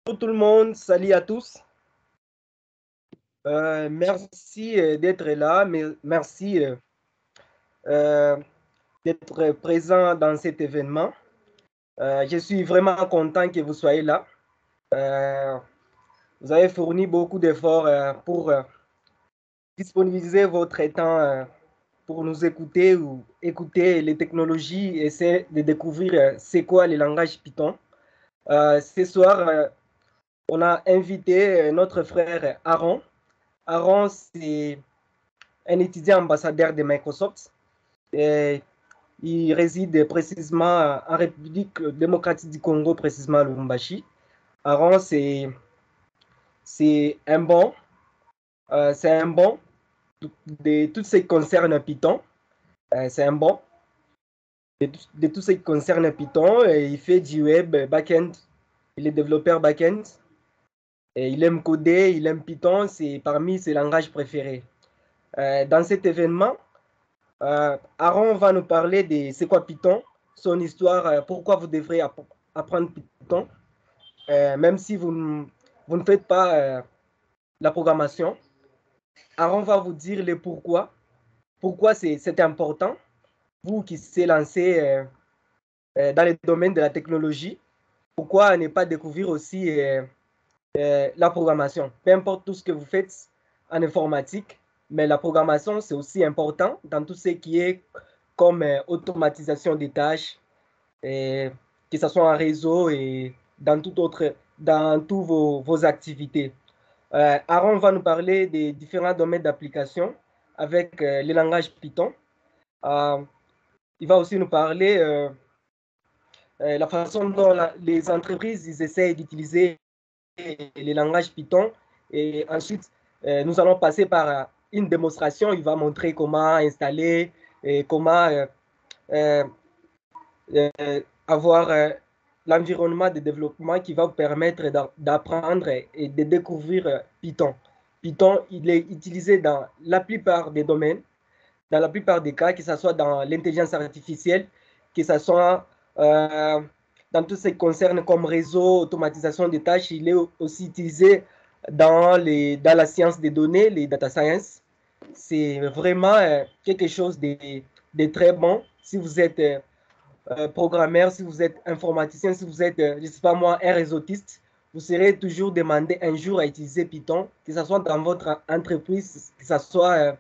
Bonjour tout le monde, salut à tous. Merci d'être là, mais merci euh, d'être présent dans cet événement. Je suis vraiment content que vous soyez là. Euh, Vous avez fourni beaucoup d'efforts pour disponibiliser votre temps pour nous écouter ou écouter les technologies et essayer de découvrir c'est quoi le langage Python. Ce soir, on a invité notre frère Aaron. Aaron, c'est un étudiant ambassadeur de Microsoft. Et il réside précisément en République démocratique du Congo, précisément à Lubumbashi. Aaron, c'est un bon de tout ce qui concerne Python. C'est un bon de tout ce qui concerne Python. Et il fait du web back-end. Il est développeur back-end. Et il aime coder, il aime Python. C'est parmi ses langages préférés. Dans cet événement, Aaron va nous parler de c'est quoi Python, son histoire, pourquoi vous devrez apprendre Python, même si vous ne faites pas la programmation. Aaron va vous dire le pourquoi c'est important, vous qui s'est lancé dans le domaine de la technologie, pourquoi ne pas découvrir aussi la programmation. Peu importe tout ce que vous faites en informatique, mais la programmation, c'est aussi important dans tout ce qui est comme automatisation des tâches, et que ce soit en réseau et dans tous vos activités. Aaron va nous parler des différents domaines d'application avec le langage Python. Euh, il va aussi nous parler la façon dont les entreprises ils essayent d'utiliser les langages Python. Et ensuite, nous allons passer par une démonstration. Il va montrer comment installer et comment euh, avoir l'environnement de développement qui va vous permettre d'apprendre et de découvrir Python. Python, il est utilisé dans la plupart des domaines, dans la plupart des cas, que ce soit dans l'intelligence artificielle, que ce soit dans tout ce qui concerne comme réseau, automatisation des tâches, il est aussi utilisé dans la science des données, les data science. C'est vraiment quelque chose de très bon si vous êtes programmeur, si vous êtes informaticien, si vous êtes, je ne sais pas moi, un réseautiste, vous serez toujours demandé un jour à utiliser Python, que ce soit dans votre entreprise, que ce soit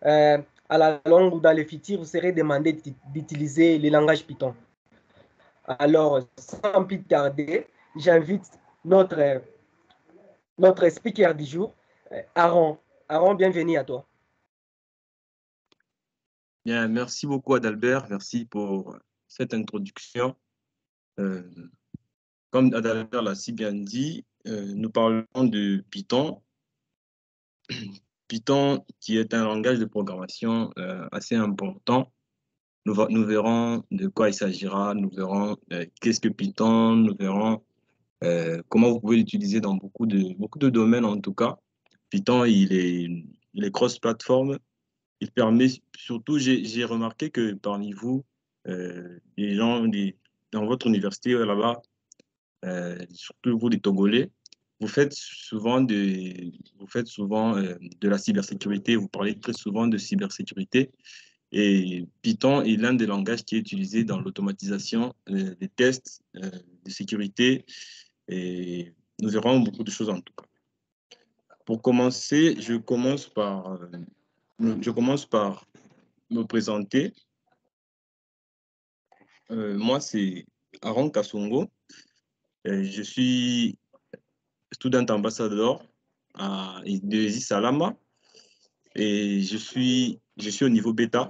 euh, à la longue ou dans le futur, vous serez demandé d'utiliser le langage Python. Alors, sans plus tarder, j'invite notre, notre speaker du jour, Aaron. Aaron, bienvenue à toi. Bien, merci beaucoup Adalbert, merci pour cette introduction. Euh, Comme Adalbert l'a si bien dit, nous parlons de Python. Python qui est un langage de programmation assez important. Nous verrons de quoi il s'agira, nous verrons qu'est-ce que Python, nous verrons comment vous pouvez l'utiliser dans beaucoup de domaines en tout cas. Python, il est cross-platform. Il permet surtout, j'ai remarqué que parmi vous, les gens dans votre université là-bas, surtout vous les Togolais, vous faites souvent de la cybersécurité, vous parlez très souvent de cybersécurité. Et Python est l'un des langages qui est utilisé dans l'automatisation des tests de sécurité. Et nous verrons beaucoup de choses en tout cas. Pour commencer, je commence par me présenter. Moi, c'est Aaron Kasongo. Je suis student ambassador de ESI Salama et je suis au niveau bêta.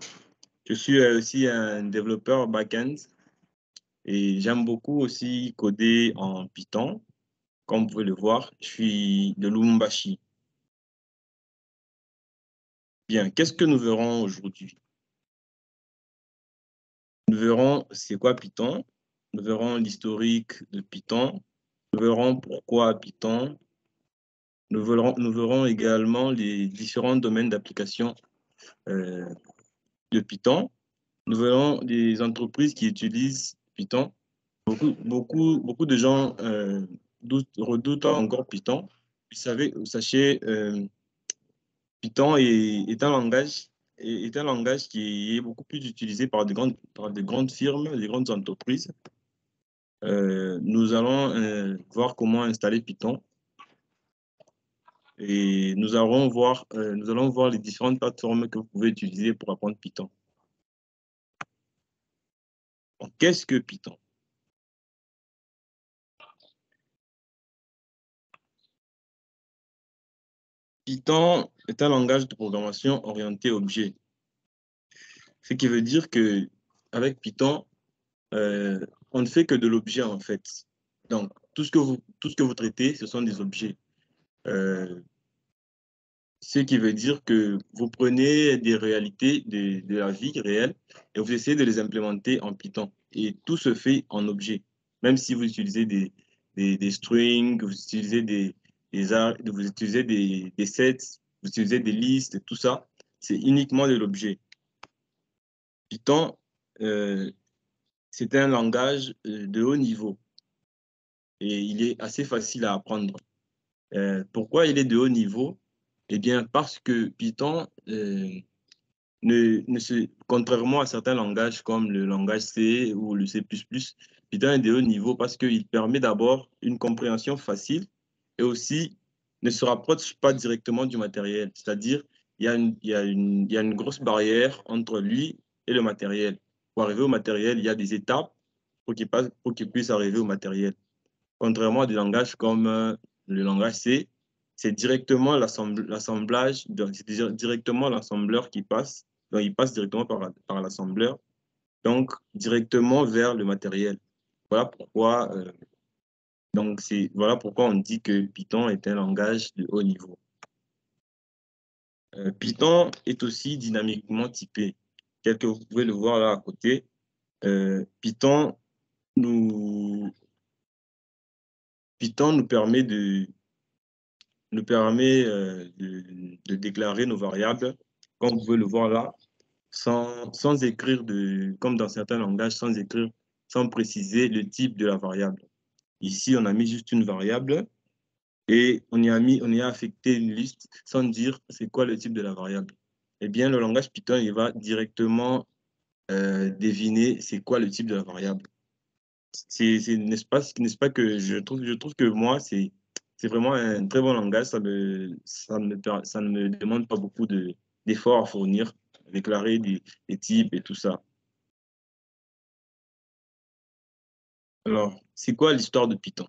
Je suis aussi un développeur back-end et j'aime beaucoup aussi coder en Python. Comme vous pouvez le voir, je suis de Lubumbashi. Bien, qu'est-ce que nous verrons aujourd'hui? Nous verrons c'est quoi Python, nous verrons l'historique de Python, nous verrons pourquoi Python, nous verrons également les différents domaines d'application euh, de Python. Nous verrons des entreprises qui utilisent Python. Beaucoup de gens redoutant encore Python. Sachez, Python est un langage, est un langage qui est beaucoup plus utilisé par de grandes firmes, des grandes entreprises. Nous allons voir comment installer Python et nous allons voir les différentes plateformes que vous pouvez utiliser pour apprendre Python. Donc, qu'est-ce que Python? Python est un langage de programmation orienté objet. Ce qui veut dire que avec Python, on ne fait que de l'objet en fait. Donc, tout ce que vous traitez, ce sont des objets. Euh, Ce qui veut dire que vous prenez des réalités de la vie réelle et vous essayez de les implémenter en Python. Et tout se fait en objet. Même si vous utilisez des strings, vous utilisez vous utilisez des sets, vous utilisez des listes, tout ça, c'est uniquement de l'objet. Python, euh, c'est un langage de haut niveau et il est assez facile à apprendre. Pourquoi il est de haut niveau? Eh bien, parce que Python contrairement à certains langages comme le langage C ou le C++, Python est de haut niveau parce qu'il permet d'abord une compréhension facile et aussi ne se rapproche pas directement du matériel. C'est-à-dire, il y a une grosse barrière entre lui et le matériel. Pour arriver au matériel, il y a des étapes pour qu'il puisse arriver au matériel. Contrairement à des langages comme le langage C, c'est directement l'assemblage, c'est directement l'assembleur qui passe. Donc, il passe directement par l'assembleur, donc directement vers le matériel. Voilà pourquoi, voilà pourquoi on dit que Python est un langage de haut niveau. Python est aussi dynamiquement typé. Tel que vous pouvez le voir là à côté, Python nous, Python nous permet de déclarer nos variables, comme vous pouvez le voir là, sans écrire, comme dans certains langages, sans préciser le type de la variable. Ici, on a mis juste une variable et on y a affecté une liste sans dire c'est quoi le type de la variable. Eh bien, le langage Python, il va directement deviner c'est quoi le type de la variable. N'est-ce pas que je trouve que moi, c'est vraiment un très bon langage. Ça ne me demande pas beaucoup d'efforts à fournir, déclarer des types et tout ça. Alors, c'est quoi l'histoire de Python?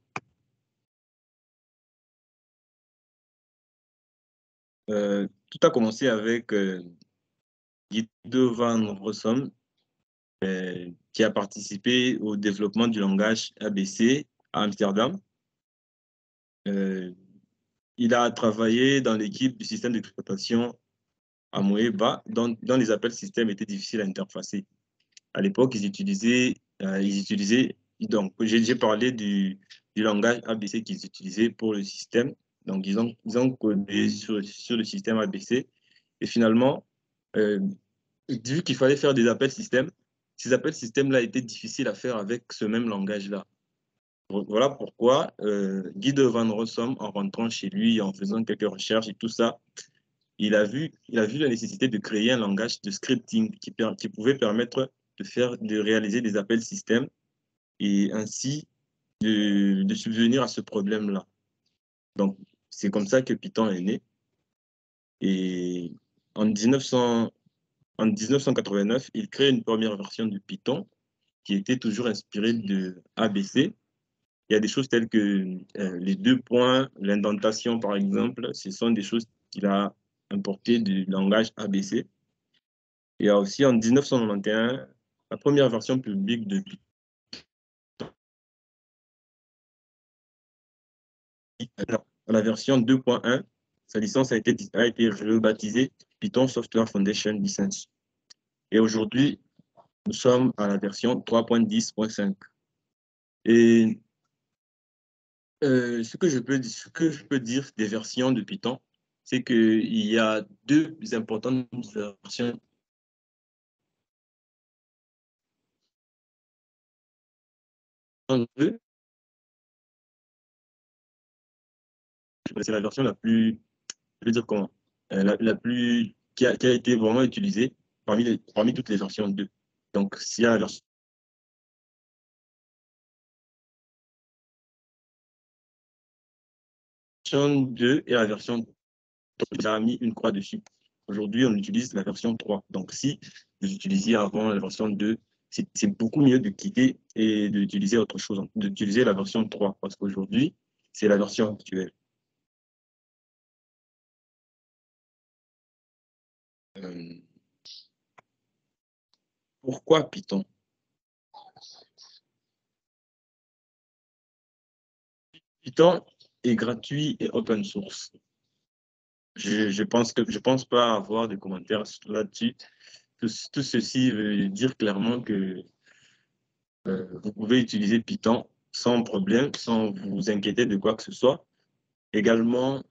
Tout a commencé avec Guido van Rossum, qui a participé au développement du langage ABC à Amsterdam. Euh, il a travaillé dans l'équipe du système d'exploitation à Moeba, dont les appels système étaient difficiles à interfacer. À l'époque, donc j'ai parlé du langage ABC qu'ils utilisaient pour le système. Donc, ils ont codé sur le système ABC. Et finalement, euh, vu qu'il fallait faire des appels système, ces appels système-là étaient difficiles à faire avec ce même langage-là. Voilà pourquoi Guy de Van Rossum, en rentrant chez lui, en faisant quelques recherches et tout ça, il a vu la nécessité de créer un langage de scripting qui pouvait permettre de réaliser des appels système et ainsi de subvenir à ce problème-là. Donc, c'est comme ça que Python est né. Et en 1989, il crée une première version de Python qui était toujours inspirée de ABC. Il y a des choses telles que les deux points, l'indentation par exemple, ce sont des choses qu'il a importées du langage ABC. Il y a aussi en 1991 la première version publique de Python. La version 2.1, sa licence a été rebaptisée Python Software Foundation License. Et aujourd'hui, nous sommes à la version 3.10.5. Et ce que je peux dire des versions de Python, c'est qu'il y a deux importantes versions. c'est la version la plus, je veux dire comment, la plus, qui a été vraiment utilisée parmi toutes les versions 2. Donc, s'il y a la version 2 et la version 3, j'ai mis une croix dessus. Aujourd'hui, on utilise la version 3. Donc, si vous utilisiez avant la version 2, c'est beaucoup mieux de quitter et d'utiliser autre chose, d'utiliser la version 3, parce qu'aujourd'hui, c'est la version actuelle. Euh, Pourquoi Python? Python est gratuit et open source. Je pense pas avoir de commentaires là-dessus. Tout ceci veut dire clairement que vous pouvez utiliser Python sans problème, sans vous inquiéter de quoi que ce soit. Également,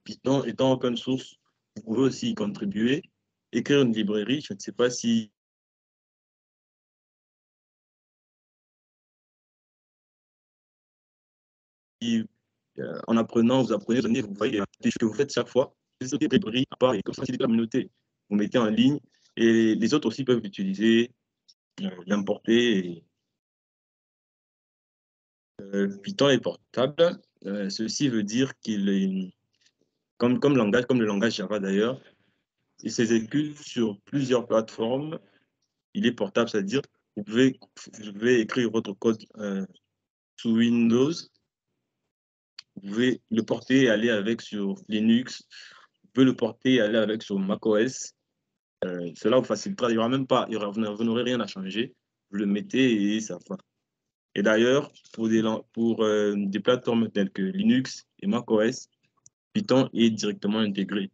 Python étant open source, vous pouvez aussi y contribuer, écrire une librairie. Je ne sais pas si en apprenant, vous apprenez, vous voyez des choses que vous faites chaque fois. Des librairies à part, et comme ça, c'est de la communauté. Vous mettez en ligne et les autres aussi peuvent l'utiliser, l'importer. Python est portable. Ceci veut dire qu'il est, comme le langage Java d'ailleurs, il s'exécute sur plusieurs plateformes. Il est portable, c'est-à-dire vous pouvez écrire votre code sous Windows, vous pouvez le porter et aller avec sur Linux, vous pouvez le porter et aller avec sur macOS. Cela vous facilitera, il y aura même pas, vous n'aurez rien à changer. Vous le mettez et ça va. Et d'ailleurs, pour des plateformes telles que Linux et macOS, Python est directement intégré.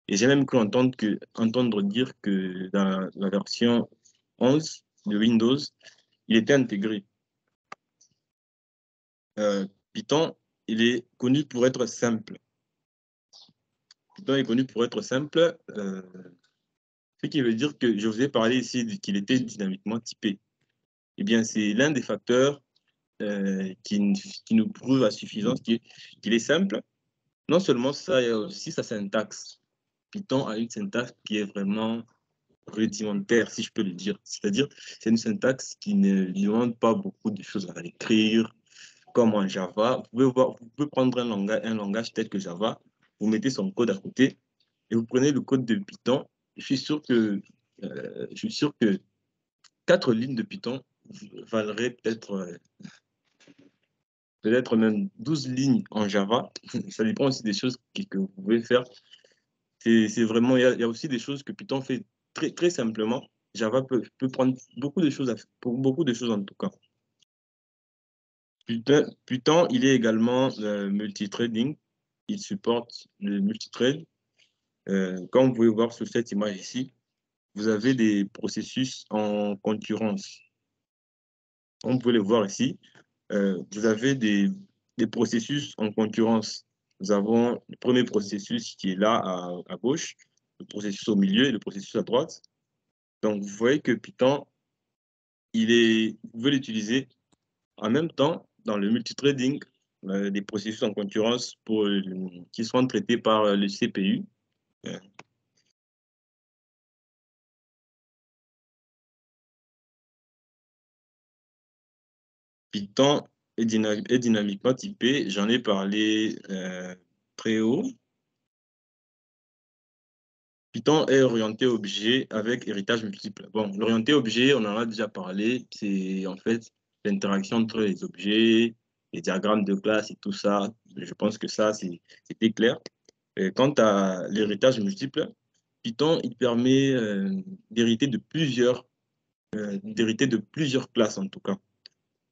Et j'ai même cru entendre dire que dans la version 11 de Windows, il était intégré. Python, il est connu pour être simple. Python est connu pour être simple, ce qui veut dire que je vous ai parlé ici qu'il était dynamiquement typé. Eh bien, c'est l'un des facteurs qui nous prouve à suffisance qu'il est simple. Non seulement ça, il y a aussi sa syntaxe. Python a une syntaxe qui est vraiment rudimentaire, si je peux le dire. C'est-à-dire, c'est une syntaxe qui ne demande pas beaucoup de choses à écrire, comme en Java. Vous pouvez prendre un langage tel que Java, vous mettez son code à côté et vous prenez le code de Python. Je suis sûr que 4 lignes de Python valeraient peut-être même 12 lignes en Java. Ça dépend aussi des choses que vous pouvez faire. C'est vraiment, il y a aussi des choses que Python fait très, très simplement. Java peut prendre beaucoup de choses, pour beaucoup de choses en tout cas. Python, il est également multithreading. Il supporte le multithread. Comme vous pouvez voir sur cette image ici, vous avez des processus en concurrence. Comme vous pouvez le voir ici, vous avez des processus en concurrence. Nous avons le premier processus qui est là à gauche, le processus au milieu et le processus à droite. Donc, vous voyez que Python, vous pouvez l'utiliser en même temps dans le multithreading, des processus en concurrence qui sont traités par le CPU. Euh, Python est dynamiquement typé. J'en ai parlé très haut. Python est orienté objet avec héritage multiple. Bon, l'orienté objet, on en a déjà parlé. C'est en fait l'interaction entre les objets, les diagrammes de classe et tout ça. Je pense que ça, c'était clair. Quant à l'héritage multiple, Python, il permet d'hériter de plusieurs classes en tout cas.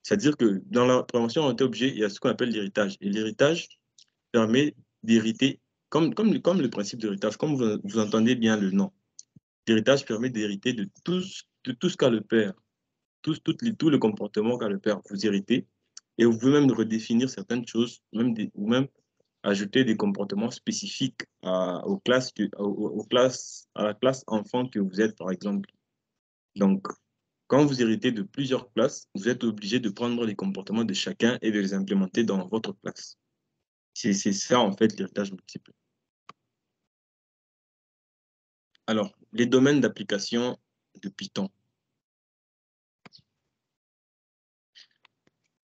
C'est-à-dire que dans la programmation orientée objet, il y a ce qu'on appelle l'héritage. Et l'héritage permet d'hériter, comme le principe d'héritage, comme vous entendez bien le nom. L'héritage permet d'hériter de tout ce qu'a le père, tout le comportement qu'a le père. Vous héritez et vous pouvez même redéfinir certaines choses, ou même ajouter des comportements spécifiques à la classe enfant que vous êtes, par exemple. Donc, quand vous héritez de plusieurs classes, vous êtes obligé de prendre les comportements de chacun et de les implémenter dans votre classe. C'est ça, en fait, l'héritage multiple. Alors, les domaines d'application de Python.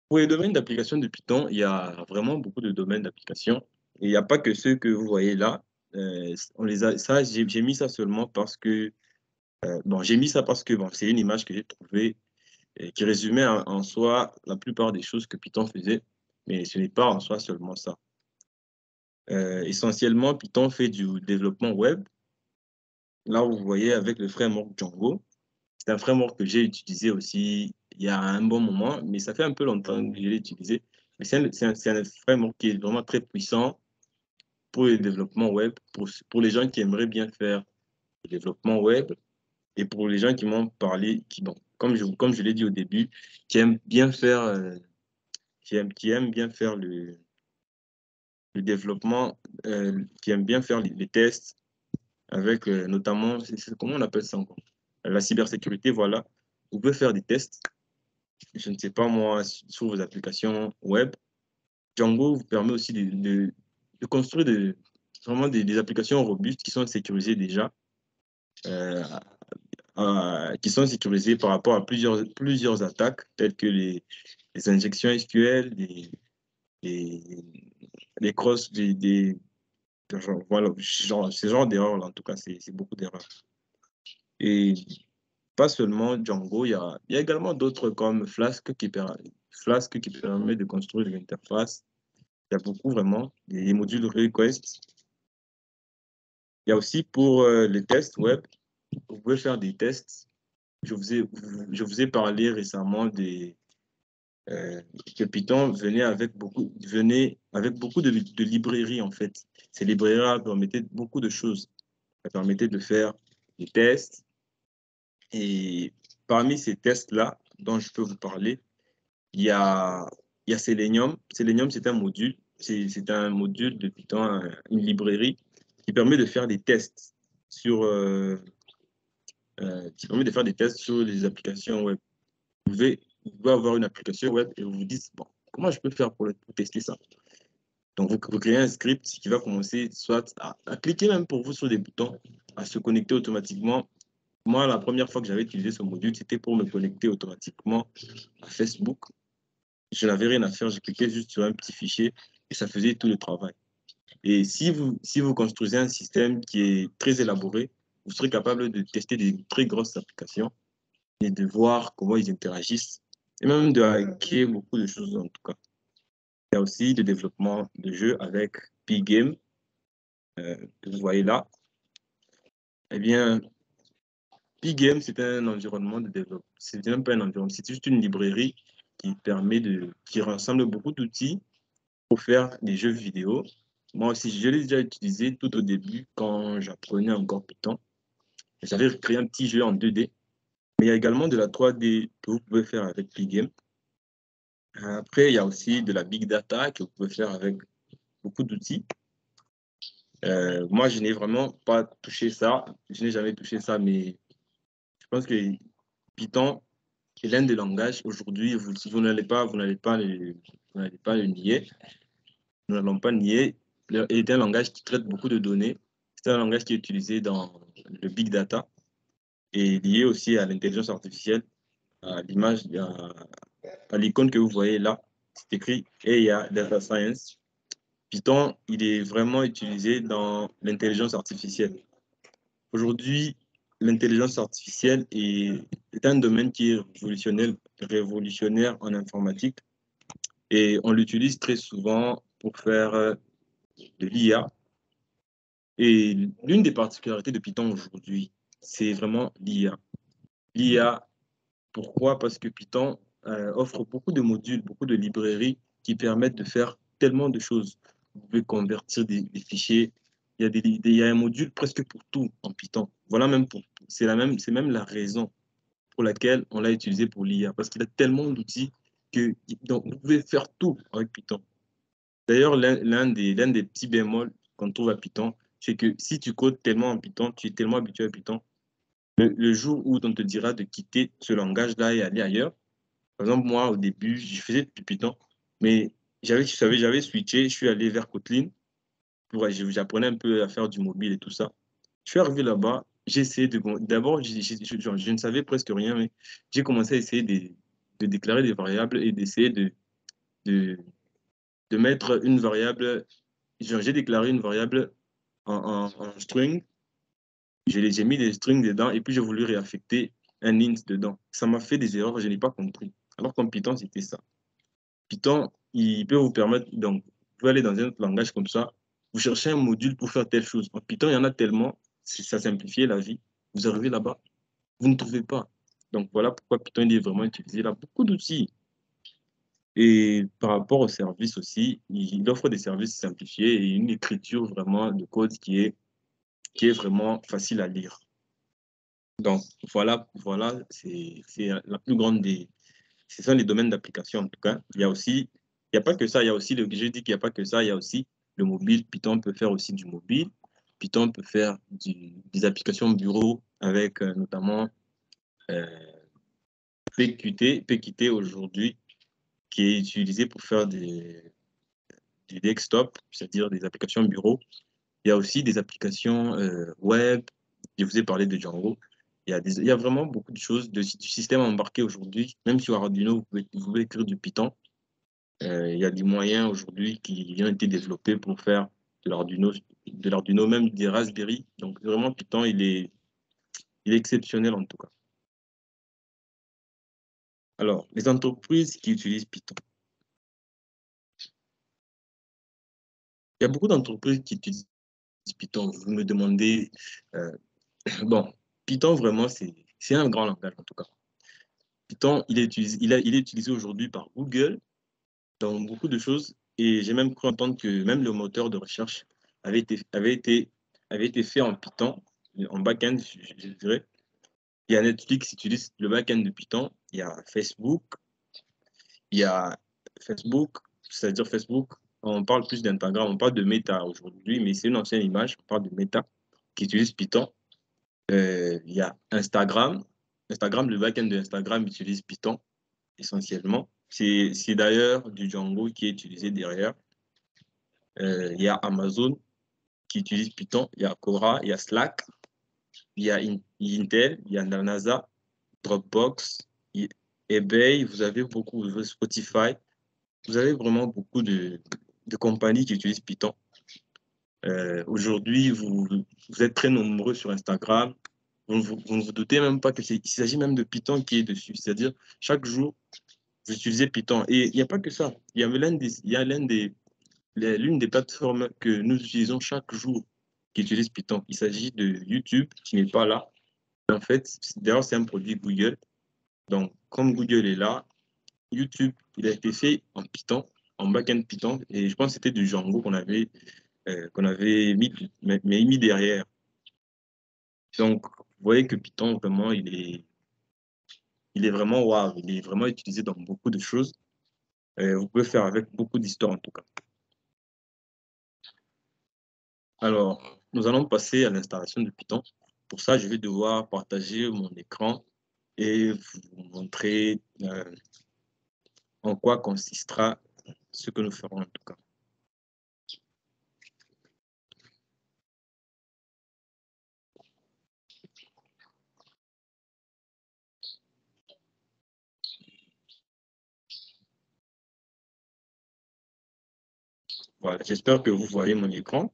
Pour les domaines d'application de Python, il y a vraiment beaucoup de domaines d'application. Et il n'y a pas que ceux que vous voyez là. On les a, ça, j'ai mis ça seulement parce que, bon, j'ai mis ça parce que bon, c'est une image que j'ai trouvée qui résumait en soi la plupart des choses que Python faisait, mais ce n'est pas en soi seulement ça. Essentiellement, Python fait du développement web. Là, vous voyez avec le framework Django. C'est un framework que j'ai utilisé aussi il y a un bon moment, mais ça fait un peu longtemps que je l'ai utilisé. Mais c'est un framework qui est vraiment très puissant pour le développement web, pour les gens qui aimeraient bien faire le développement web et pour les gens qui m'ont parlé, qui, bon, comme je l'ai dit au début, qui aiment bien faire, qui aiment bien faire le développement, qui aiment bien faire les tests avec notamment, comment on appelle ça encore? La cybersécurité, voilà. Vous pouvez faire des tests, je ne sais pas moi, sur vos applications web. Django vous permet aussi de construire vraiment des applications robustes qui sont sécurisées déjà, euh, qui sont sécurisées par rapport à plusieurs attaques, telles que les injections SQL, les, les cross, voilà, ce genre d'erreurs, en tout cas, c'est beaucoup d'erreurs. Et pas seulement Django, il y a également d'autres comme Flask qui permet de construire une interface. Il y a beaucoup vraiment, des modules request. Il y a aussi pour les tests web, vous pouvez faire des tests. Je vous ai parlé récemment que Python venait avec beaucoup de librairies en fait. Ces librairies permettaient beaucoup de choses. Ça permettait de faire des tests. Et parmi ces tests-là, dont je peux vous parler, il y a, il y a Selenium. Selenium, c'est un module. C'est un module de Python, une librairie qui permet de faire des tests qui permet de faire des tests sur les applications web. Vous pouvez avoir une application web et vous vous dites, bon, comment je peux faire pour tester ça? Donc, vous créez un script qui va commencer soit à cliquer même pour vous sur des boutons, à se connecter automatiquement. Moi, la première fois que j'avais utilisé ce module, c'était pour me connecter automatiquement à Facebook. Je n'avais rien à faire, je cliquais juste sur un petit fichier et ça faisait tout le travail. Et si vous construisez un système qui est très élaboré, vous serez capable de tester des très grosses applications et de voir comment ils interagissent et même de hacker beaucoup de choses en tout cas. Il y a aussi le développement de jeux avec Pygame, que vous voyez là. Eh bien, Pygame, c'est un environnement de développement. C'est même pas un environnement, c'est juste une librairie qui rassemble beaucoup d'outils pour faire des jeux vidéo. Moi aussi, je l'ai déjà utilisé tout au début quand j'apprenais encore Python. J'avais créé un petit jeu en 2D. Mais il y a également de la 3D que vous pouvez faire avec Pygame. Après, il y a aussi de la big data que vous pouvez faire avec beaucoup d'outils. Moi, je n'ai vraiment pas touché ça. Je n'ai jamais touché ça, mais je pense que Python est l'un des langages aujourd'hui. Vous n'allez pas, vous n'allez pas le nier. Nous n'allons pas nier. Il est un langage qui traite beaucoup de données. C'est un langage qui est utilisé dans le big data et lié aussi à l'intelligence artificielle, à l'image, à l'icône que vous voyez là. C'est écrit AI Data Science. Python, il est vraiment utilisé dans l'intelligence artificielle. Aujourd'hui, l'intelligence artificielle est un domaine qui est révolutionnaire en informatique et on l'utilise très souvent pour faire de l'IA. Et l'une des particularités de Python aujourd'hui, c'est vraiment l'IA. L'IA, pourquoi? Parce que Python offre beaucoup de modules, beaucoup de librairies qui permettent de faire tellement de choses. Vous pouvez convertir des fichiers. Il y a un module presque pour tout en Python. Voilà même c'est même la raison pour laquelle on l'a utilisé pour l'IA, parce qu'il a tellement d'outils que donc, vous pouvez faire tout avec Python. D'ailleurs, l'un des petits bémols qu'on trouve à Python, c'est que si tu codes tellement en Python, tu es tellement habitué à Python, le jour où on te dira de quitter ce langage-là et aller ailleurs, par exemple, moi, au début, je faisais du Python, mais j'avais switché, je suis allé vers Kotlin. J'apprenais un peu à faire du mobile et tout ça. Je suis arrivé là-bas, j'ai essayé de... D'abord, je ne savais presque rien, mais j'ai commencé à essayer de déclarer des variables et d'essayer de, de mettre une variable. J'ai déclaré une variable en string, j'ai mis des strings dedans et puis j'ai voulu réaffecter un int dedans. Ça m'a fait des erreurs, je n'ai pas compris. Alors qu'en Python, c'était ça. Python, il peut vous permettre, donc, vous pouvez aller dans un autre langage comme ça, vous cherchez un module pour faire telle chose. En Python, il y en a tellement, ça simplifie la vie. Vous arrivez là-bas, vous ne trouvez pas. Donc voilà pourquoi Python il est vraiment utilisé. Il a beaucoup d'outils. Et par rapport aux services aussi, il offre des services simplifiés et une écriture vraiment de code qui est vraiment facile à lire. Donc voilà, c'est la plus grande des... Ce sont les domaines d'application en tout cas. Il n'y a pas que ça, il y a aussi, je dis qu'il n'y a pas que ça, il y a aussi le mobile. Python peut faire aussi du mobile. Python peut faire des applications bureau avec notamment euh, PQT aujourd'hui, qui est utilisé pour faire des desktop, c'est-à-dire des applications bureau. Il y a aussi des applications web. Je vous ai parlé de Django. Il y a vraiment beaucoup de choses, du système embarqué aujourd'hui. Même sur Arduino, vous pouvez écrire du Python. Il y a des moyens aujourd'hui qui ont été développés pour faire de l'Arduino, même des Raspberry. Donc vraiment, Python, il est exceptionnel en tout cas. Alors, les entreprises qui utilisent Python. Il y a beaucoup d'entreprises qui utilisent Python. Vous me demandez, euh, bon, Python vraiment, c'est un grand langage en tout cas. Python, il est utilisé aujourd'hui par Google dans beaucoup de choses. Et j'ai même cru entendre que même le moteur de recherche avait été, avait été, avait été fait en Python, en back-end, je dirais. Il y a Netflix qui utilise le back-end de Python. Il y a Facebook, c'est-à-dire Facebook, on parle plus d'Instagram, on parle de Meta aujourd'hui, mais c'est une ancienne image, on parle de Meta qui utilise Python. Il y a Instagram. Instagram, le back-end de Instagram utilise Python essentiellement. C'est d'ailleurs du Django qui est utilisé derrière. Il y a Amazon qui utilise Python, il y a Quora, il y a Slack, il y a Intel, il y a la NASA, Dropbox, eBay, vous avez beaucoup, vous avez Spotify, vous avez vraiment beaucoup de compagnies qui utilisent Python. Aujourd'hui, vous êtes très nombreux sur Instagram. Vous ne vous doutez même pas qu'il s'agit même de Python qui est dessus. C'est-à-dire, chaque jour, vous utilisez Python. Et il n'y a pas que ça. Il y a l'une des plateformes que nous utilisons chaque jour qui utilise Python. Il s'agit de YouTube qui n'est pas là. En fait, d'ailleurs, c'est un produit Google. Donc, comme Google est là, YouTube, il a été fait en Python, en back-end Python. Et je pense que c'était du Django qu'on avait mis derrière. Donc, vous voyez que Python, vraiment, il est vraiment waouh. Il est vraiment utilisé dans beaucoup de choses. Vous pouvez faire avec beaucoup d'histoires en tout cas. Alors, nous allons passer à l'installation de Python. Pour ça, je vais devoir partager mon écran et vous montrer en quoi consistera ce que nous ferons en tout cas. Voilà, j'espère que vous voyez mon écran.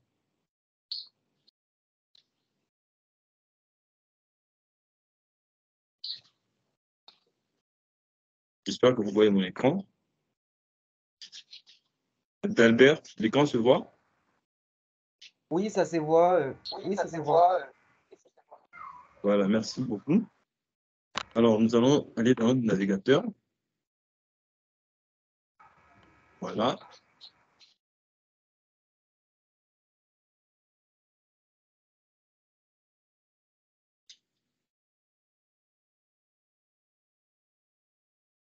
J'espère que vous voyez mon écran. Albert, l'écran se voit? Oui, ça se voit. Oui, ça se voit. Voilà, merci beaucoup. Alors, nous allons aller dans notre navigateur. Voilà.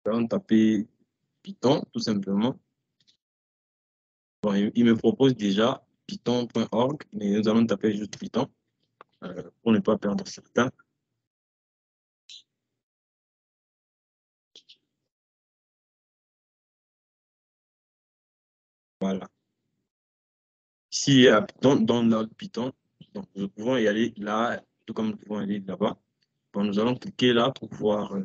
Nous allons taper Python, tout simplement. Bon, il me propose déjà python.org, mais nous allons taper juste Python pour ne pas perdre certains. ici, dans notre Python, donc nous pouvons y aller là, tout comme nous pouvons aller là-bas. Bon, nous allons cliquer là pour voir,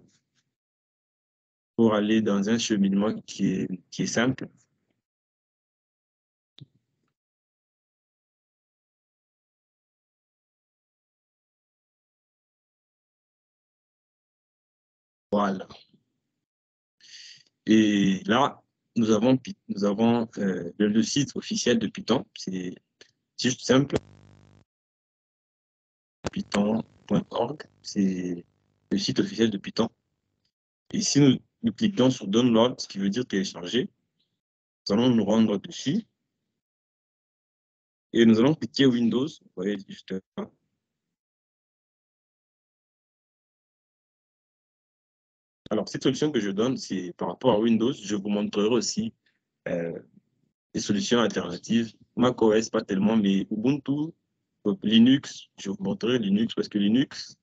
pour aller dans un cheminement qui est simple. Voilà. Et là, nous avons le site officiel de Python. C'est juste simple, python.org. C'est le site officiel de Python. Et si nous cliquons sur Download, ce qui veut dire télécharger, nous allons nous rendre dessus. Et nous allons cliquer Windows. Vous voyez juste là. Alors, cette solution que je donne, c'est par rapport à Windows. Je vous montrerai aussi euh, des solutions alternatives. macOS, pas tellement, mais Ubuntu, Linux, je vous montrerai Linux parce que Linux,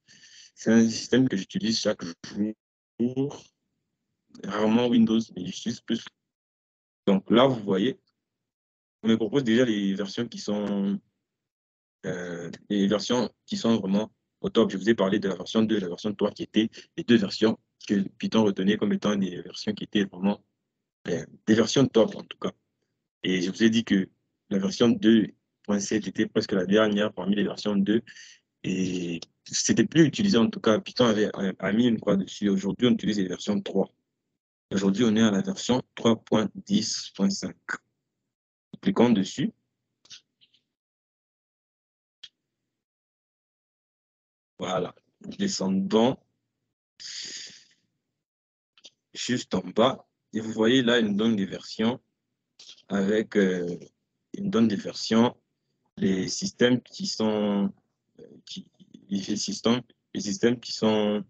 c'est un système que j'utilise chaque jour. Rarement Windows, mais j'utilise plus. Donc là, vous voyez, on me propose déjà les versions qui sont vraiment au top. Je vous ai parlé de la version 2 et la version 3 qui étaient les deux versions que Python retenait comme étant des versions qui étaient vraiment des versions top en tout cas. Et je vous ai dit que la version 2.7 était presque la dernière parmi les versions 2 et c'était plus utilisé en tout cas. Python a mis une croix dessus. Aujourd'hui, on utilise les versions 3. Aujourd'hui, on est à la version 3.10.5. Cliquons dessus. Voilà. Descendons juste en bas. Et vous voyez là, il nous donne des versions avec, il nous donne des versions, les systèmes qui sont, qui, les systèmes qui sont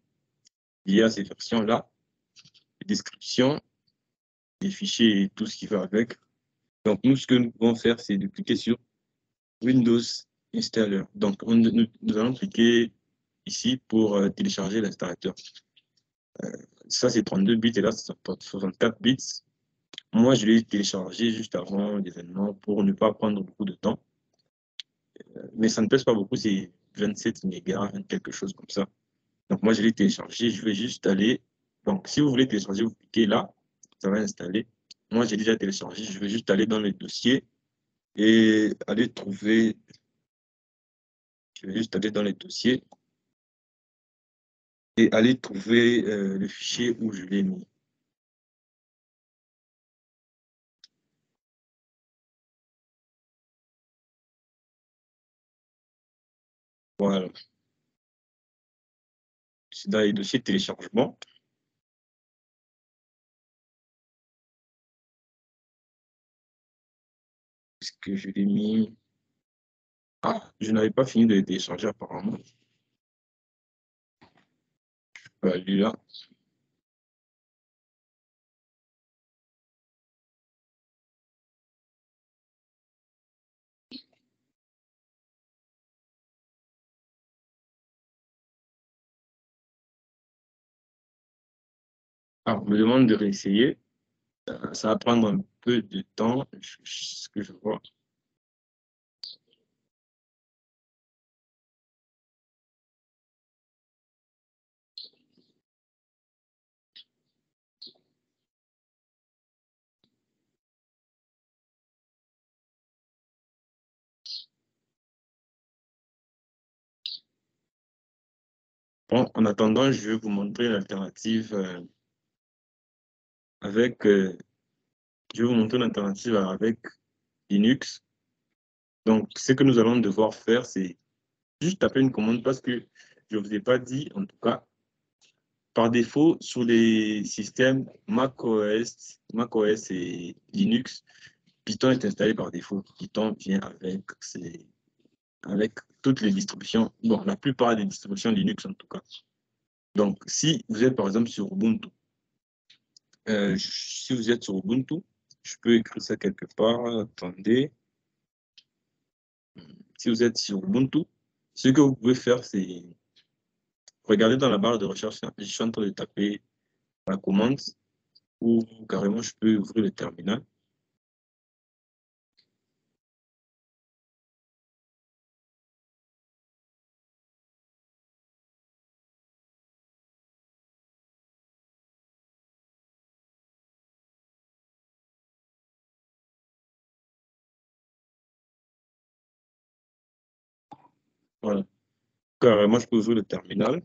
liés à ces versions-là, les descriptions, les fichiers et tout ce qui va avec. Donc, nous, ce que nous pouvons faire, c'est de cliquer sur Windows Installer. Donc, nous allons cliquer ici pour télécharger l'installateur. Ça, c'est 32 bits et là, c'est 64 bits. Moi, je l'ai téléchargé juste avant l'événement pour ne pas prendre beaucoup de temps. Mais ça ne pèse pas beaucoup, c'est 27 mégas, quelque chose comme ça. Donc, moi, je l'ai téléchargé. Je vais juste aller. Donc, si vous voulez télécharger, vous cliquez là. Ça va installer. Moi, j'ai déjà téléchargé. Je vais juste aller dans les dossiers et aller trouver. Je vais juste aller dans les dossiers et aller trouver le fichier où je l'ai mis. Voilà. C'est dans les dossiers de téléchargement. Est-ce que je l'ai mis? Ah, je n'avais pas fini de le télécharger apparemment. Je peux aller là. Ah, on me demande de réessayer. Ça va prendre un peu de temps, ce que je vois. Bon, en attendant, je vais vous montrer l'alternative avec, je vais vous montrer l'alternative avec Linux. Donc, ce que nous allons devoir faire, c'est juste taper une commande parce que je ne vous ai pas dit, en tout cas, par défaut, sur les systèmes macOS et Linux, Python est installé par défaut. Python vient avec toutes les distributions, bon, la plupart des distributions Linux en tout cas. Donc, si vous êtes par exemple sur Ubuntu, si vous êtes sur Ubuntu, je peux écrire ça quelque part. Attendez. Si vous êtes sur Ubuntu, ce que vous pouvez faire, c'est regarder dans la barre de recherche. Je suis en train de taper la commande ou carrément je peux ouvrir le terminal. Voilà. Carrément, je peux ouvrir le terminal.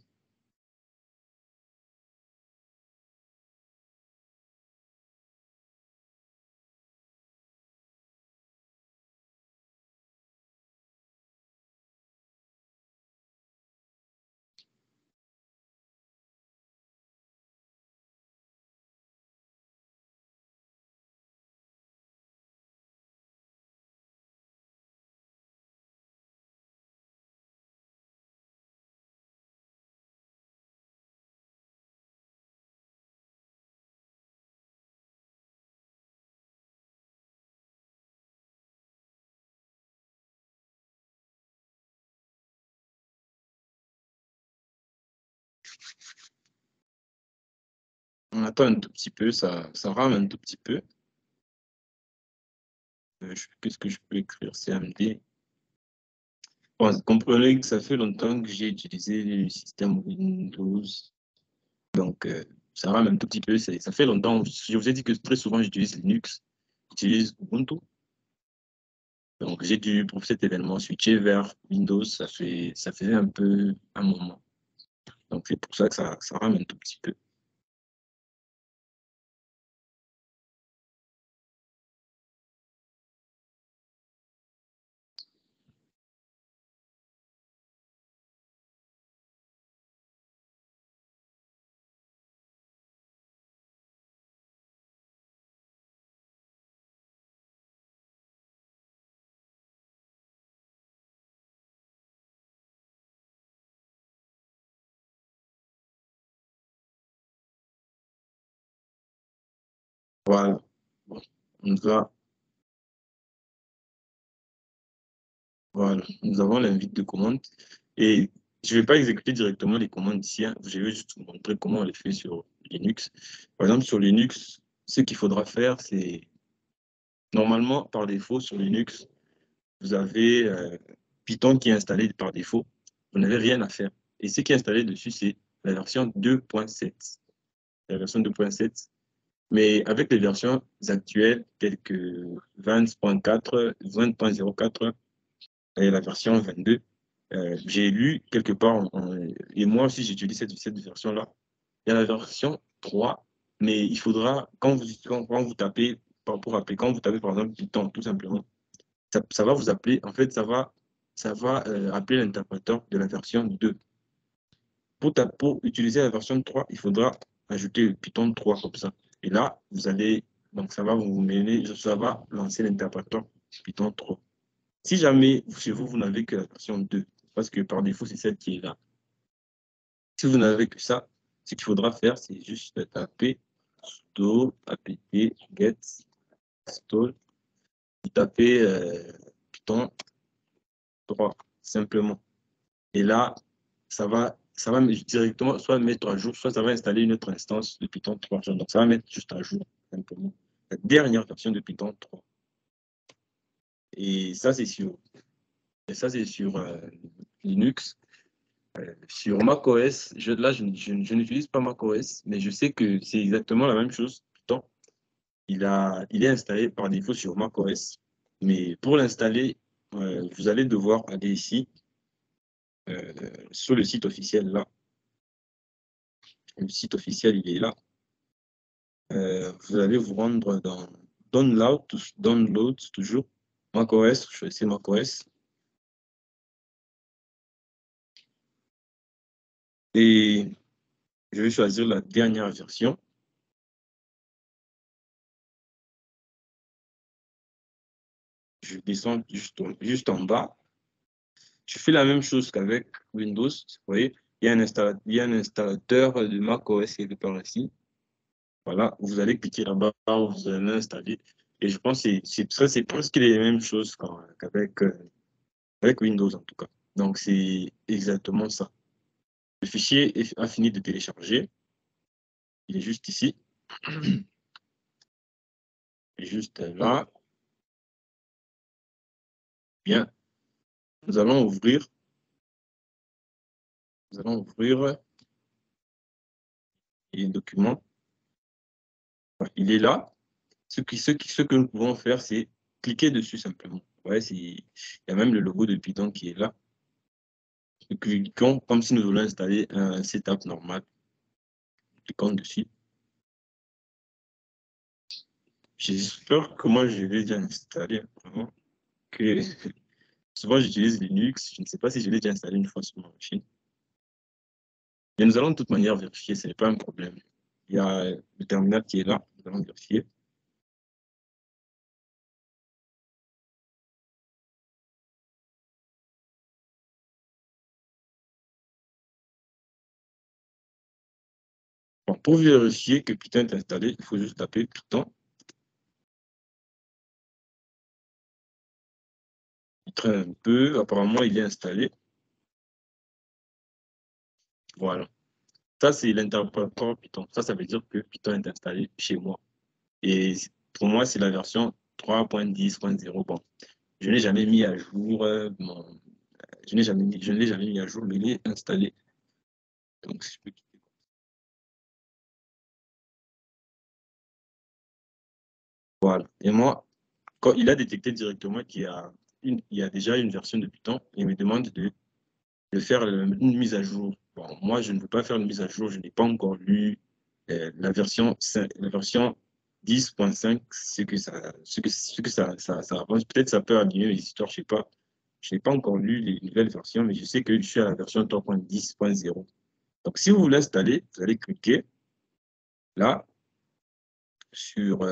On attend un tout petit peu, ça rame un tout petit peu. Qu'est-ce que je peux écrire? CMD. Bon, comprenez que ça fait longtemps que j'ai utilisé le système Windows. Donc, ça rame un tout petit peu. Ça fait longtemps. Je vous ai dit que très souvent, j'utilise Linux, j'utilise Ubuntu. Donc, j'ai dû, pour cet événement, switcher vers Windows. Ça faisait un peu un moment. Donc, c'est pour ça que ça rame un tout petit peu. Voilà. Bon, on va, voilà. Nous avons l'invite de commande. Et je ne vais pas exécuter directement les commandes ici, hein. Je vais juste vous montrer comment on les fait sur Linux. Par exemple, sur Linux, ce qu'il faudra faire, c'est normalement, par défaut, sur Linux, vous avez Python qui est installé par défaut. Vous n'avez rien à faire. Et ce qui est installé dessus, c'est la version 2.7. La version 2.7. Mais avec les versions actuelles, telles que 20.4, 20.04 et la version 22, j'ai lu quelque part, et moi aussi j'utilise cette version-là. Il y a la version 3, mais il faudra, quand vous tapez, pour appeler, quand vous tapez par exemple Python, tout simplement, ça va vous appeler, en fait, ça va appeler l'interpréteur de la version 2. Pour utiliser la version 3, il faudra ajouter le Python 3 comme ça. Et là, vous allez, donc ça va vous mener, ça va lancer l'interpréteur Python 3. Si jamais chez vous, vous n'avez que la version 2, parce que par défaut, c'est celle qui est là. Si vous n'avez que ça, ce qu'il faudra faire, c'est juste taper sudo apt get install, taper Python 3, simplement. Et là, ça va directement soit mettre à jour, soit ça va installer une autre instance de Python 3. Donc, ça va mettre juste à jour, simplement, la dernière version de Python 3. Et ça, c'est sur, et ça, c'est sur Linux. Sur macOS, je n'utilise pas macOS, mais je sais que c'est exactement la même chose. Python, il est installé par défaut sur macOS. Mais pour l'installer, vous allez devoir aller ici, sur le site officiel là. Le site officiel, il est là. Vous allez vous rendre dans Download toujours, macOS, choisissez macOS. Et je vais choisir la dernière version. Je descends juste en bas. Je fais la même chose qu'avec Windows. Vous voyez, il y a un installateur de macOS quelque part ici. Voilà, vous allez cliquer là-bas, vous allez l'installer. Et je pense que c'est presque les mêmes choses qu'avec avec Windows en tout cas. Donc, c'est exactement ça. Le fichier a fini de télécharger. Il est juste ici. Il est juste là. Bien. Nous allons ouvrir. Nous allons ouvrir les documents. Il est là. Ce que nous pouvons faire, c'est cliquer dessus simplement. Ouais, il y a même le logo de Python qui est là. cliquons comme si nous voulons installer un setup normal. Cliquons dessus. J'espère que moi, je l'ai déjà installé. Vraiment. Que... Souvent, j'utilise Linux. Je ne sais pas si je l'ai déjà installé une fois sur ma machine. Mais nous allons de toute manière vérifier, ce n'est pas un problème. Il y a le terminal qui est là, nous allons vérifier. Bon, pour vérifier que Python est installé, il faut juste taper Python. Il traîne un peu, apparemment il est installé. Voilà. Ça, c'est l'interprétateur Python. Ça veut dire que Python est installé chez moi. Et pour moi, c'est la version 3.10.0. Bon, je n'ai jamais mis à jour je ne l'ai jamais mis à jour, mais il est installé. Donc, si je peux quitter. Voilà. Et moi, quand il a détecté directement il y a déjà une version de Python, il me demande de faire une mise à jour. Bon, moi, je ne veux pas faire une mise à jour, je n'ai pas encore lu la version 10.5, ça avance. Peut-être ça peut abîmer les histoires, je ne sais pas. Je n'ai pas encore lu les nouvelles versions, mais je sais que je suis à la version 3.10.0. Donc, si vous voulez installer, vous allez cliquer là sur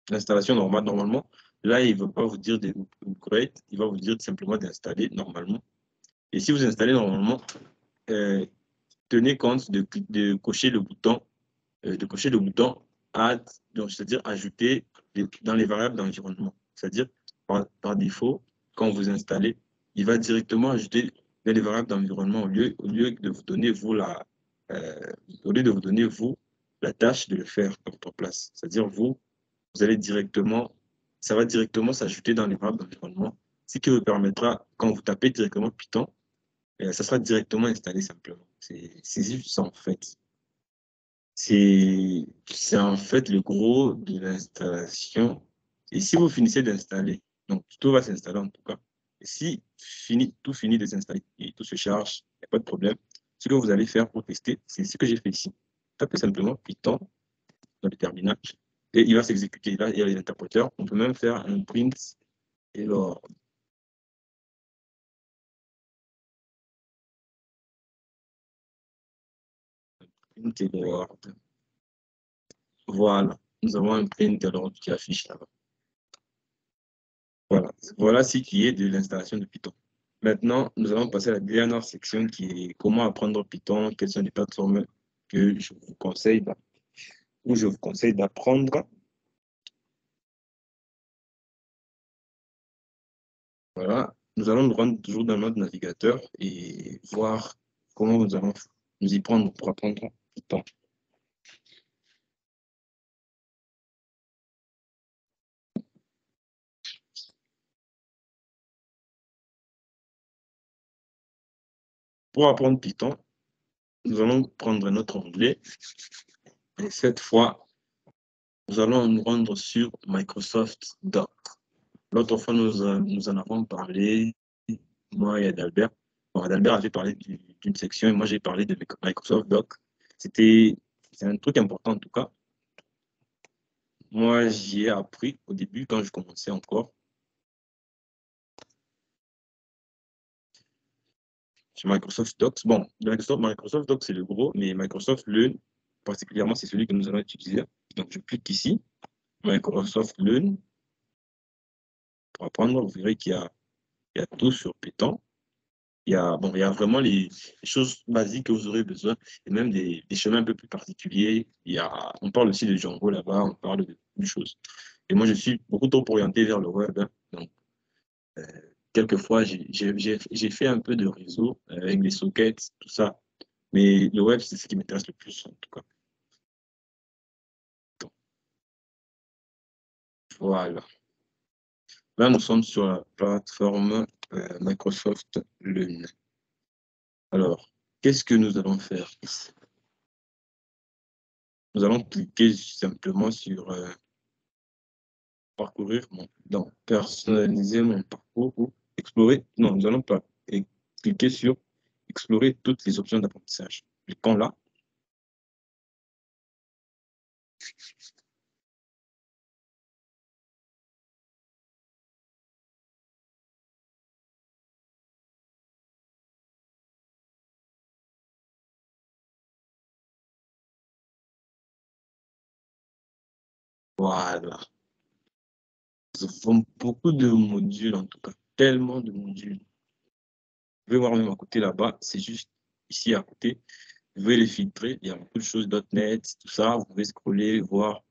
l'installation normale. Normalement, là, il ne va pas vous dire d'upgrade, il va vous dire simplement d'installer normalement. Et si vous installez normalement, tenez compte de cocher le bouton, add, donc c'est-à-dire ajouter dans les variables d'environnement. C'est-à-dire par défaut, quand vous installez, il va directement ajouter dans les variables d'environnement au lieu de vous donner au lieu de vous donner vous la tâche de le faire à votre place. C'est-à-dire vous allez directement, ça va directement s'ajouter dans les variables d'environnement, ce qui vous permettra, quand vous tapez directement Python, ça sera directement installé simplement. C'est juste ça en fait. C'est en fait le gros de l'installation. Et si vous finissez d'installer, donc tout va s'installer en tout cas. Et si tout finit de s'installer et tout se charge, il n'y a pas de problème. Ce que vous allez faire pour tester, c'est ce que j'ai fait ici. Tapez simplement Python dans le terminal et il va s'exécuter. Là, il y a les interpréteurs. On peut même faire un print et alors, print et alors, voilà. Nous avons un print et alors qui affiche là-bas. Voilà, voilà ce qui est de l'installation de Python. Maintenant, nous allons passer à la dernière section qui est comment apprendre Python, quelles sont les plateformes que je vous conseille d'apprendre. Voilà, nous allons nous rendre toujours dans notre navigateur et voir comment nous allons nous y prendre pour apprendre Python. Pour apprendre Python, nous allons prendre notre onglet et cette fois, nous allons nous rendre sur Microsoft Doc. L'autre fois, nous en avons parlé, moi et Adalbert. Bon, Adalbert avait parlé d'une section et moi j'ai parlé de Microsoft Doc. C'est un truc important en tout cas. Moi, j'y ai appris au début quand je commençais encore. Sur Microsoft Docs. Bon, Microsoft Docs, c'est le gros, mais Microsoft Learn, particulièrement, c'est celui que nous allons utiliser. Donc, je clique ici, Microsoft Learn. Pour apprendre, vous verrez qu'il y a tout sur Python. Il y a vraiment les choses basiques que vous aurez besoin et même des chemins un peu plus particuliers. On parle aussi de Django là-bas, on parle de beaucoup de choses. Et moi, je suis beaucoup trop orienté vers le web. Hein. Donc, quelquefois, j'ai fait un peu de réseau avec des sockets, tout ça. Mais le web, c'est ce qui m'intéresse le plus, en tout cas. Donc, voilà. Là, nous sommes sur la plateforme Microsoft Learn. Alors, qu'est-ce que nous allons faire ici? Nous allons cliquer simplement sur parcourir personnaliser mon parcours ou explorer. Non, nous allons pas. cliquez sur explorer toutes les options d'apprentissage. Cliquons là. Voilà. Nous avons beaucoup de modules, en tout cas, tellement de modules. Vous pouvez voir même à côté là-bas, c'est juste ici à côté. Vous pouvez les filtrer, il y a beaucoup de choses, .NET, tout ça. Vous pouvez scroller, voir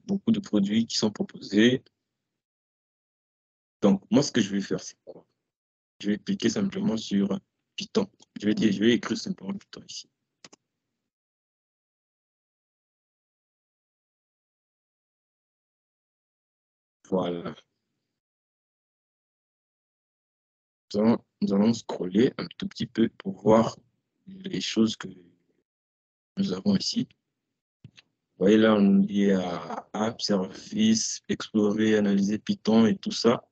beaucoup de produits qui sont proposés. Donc, moi, ce que je vais faire, c'est quoi? Je vais cliquer simplement sur Python. Je vais écrire simplement Python ici. Voilà. Nous allons scroller un tout petit peu pour voir les choses que nous avons ici. Vous voyez là, on est à App, Service, Explorer, Analyser Python et tout ça.